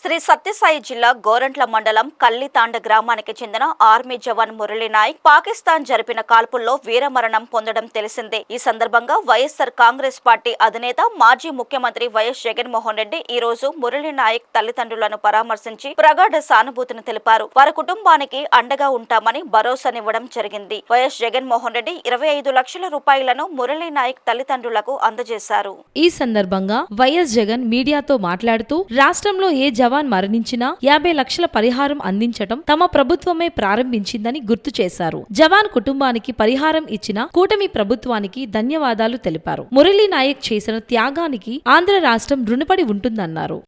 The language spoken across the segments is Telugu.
శ్రీ సత్యసాయి జిల్లా గోరంట్ల మండలం కల్లితాండ గ్రామానికి చెందిన ఆర్మీ జవాన్ మురళీ నాయక్ పాకిస్తాన్ జరిపిన కాల్పుల్లో వీరమరణం పొందడం తెలిసిందే. ఈ సందర్భంగా వైఎస్ఆర్ కాంగ్రెస్ పార్టీ అధినేత మాజీ ముఖ్యమంత్రి వైఎస్ జగన్మోహన్ రెడ్డి ఈ రోజు మురళీ నాయక్ తల్లిదండ్రులను పరామర్శించి ప్రగాఢ సానుభూతిని తెలిపారు. వారి కుటుంబానికి అండగా ఉంటామని భరోసానివ్వడం జరిగింది. వైఎస్ జగన్మోహన్ రెడ్డి 25 లక్షల రూపాయలను మురళీ నాయక్ తల్లిదండ్రులకు అందజేశారు. ఈ సందర్భంగా వైఎస్ జగన్ మీడియాతో మాట్లాడుతూ రాష్ట్రంలో ఏ జవాన్ మరణించినా 50 లక్షల పరిహారం అందించటం తమ ప్రభుత్వమే ప్రారంభించిందని గుర్తు చేశారు. జవాన్ కుటుంబానికి పరిహారం ఇచ్చిన కూటమి ప్రభుత్వానికి ధన్యవాదాలు తెలిపారు. మురళీ నాయక్ చేసిన త్యాగానికి ఆంధ్ర రాష్ట్రం రుణపడి ఉంటుందన్నారు.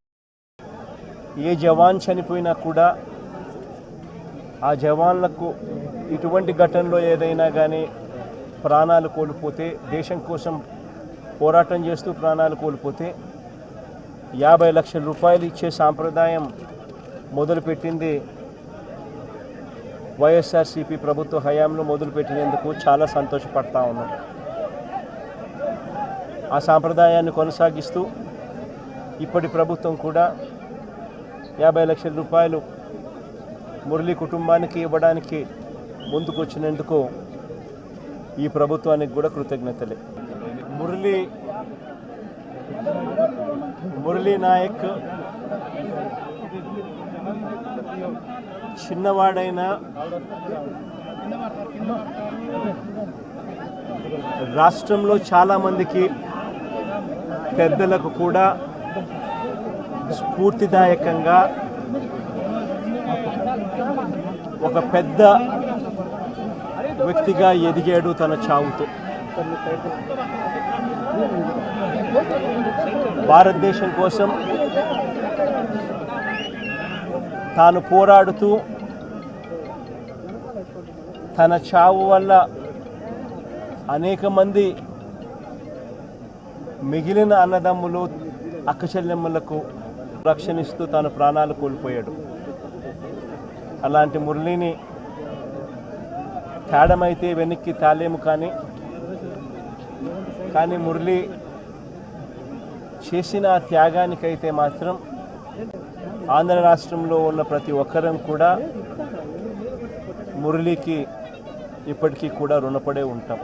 ఏ జవాన్ చనిపోయినా కూడా ఆ జవాన్లకు ఇటువంటి ఘటనలో ఏదైనా కానీ ప్రాణాలు కోల్పోతే, దేశం కోసం పోరాటం చేస్తూ ప్రాణాలు కోల్పోతే 50 లక్షల రూపాయలు ఇచ్చే సాంప్రదాయం మొదలుపెట్టింది వైఎస్ఆర్సీపీ ప్రభుత్వ హయాంలో మొదలుపెట్టినందుకు చాలా సంతోషపడతా ఉన్నాం. ఆ సాంప్రదాయాన్ని కొనసాగిస్తూ ఇప్పటి ప్రభుత్వం కూడా 50 లక్షల రూపాయలు మురళీ కుటుంబానికి ఇవ్వడానికి ముందుకొచ్చినందుకు ఈ ప్రభుత్వానికి కూడా కృతజ్ఞతలే. మురళీ నాయక్ చిన్నవాడైనా రాష్ట్రంలో చాలామందికి పెద్దలకు కూడా స్ఫూర్తిదాయకంగా ఒక పెద్ద వ్యక్తిగా ఎదిగాడు తన చావుతో. భారతదేశం కోసం తాను పోరాడుతూ తన చావు వల్ల అనేక మంది మిగిలిన అన్నదమ్ములు అక్కచెల్లెమ్మలకు రక్షణిస్తూ తాను ప్రాణాలు కోల్పోయాడు. అలాంటి మురళిని తేడమైతే వెనక్కి తాలేము, కానీ మురళి చేసిన త్యాగానికైతే మాత్రం ఆంధ్ర రాష్ట్రంలో ఉన్న ప్రతి ఒక్కరం కూడా మురళికి ఇప్పటికీ కూడా రుణపడే ఉంటాం.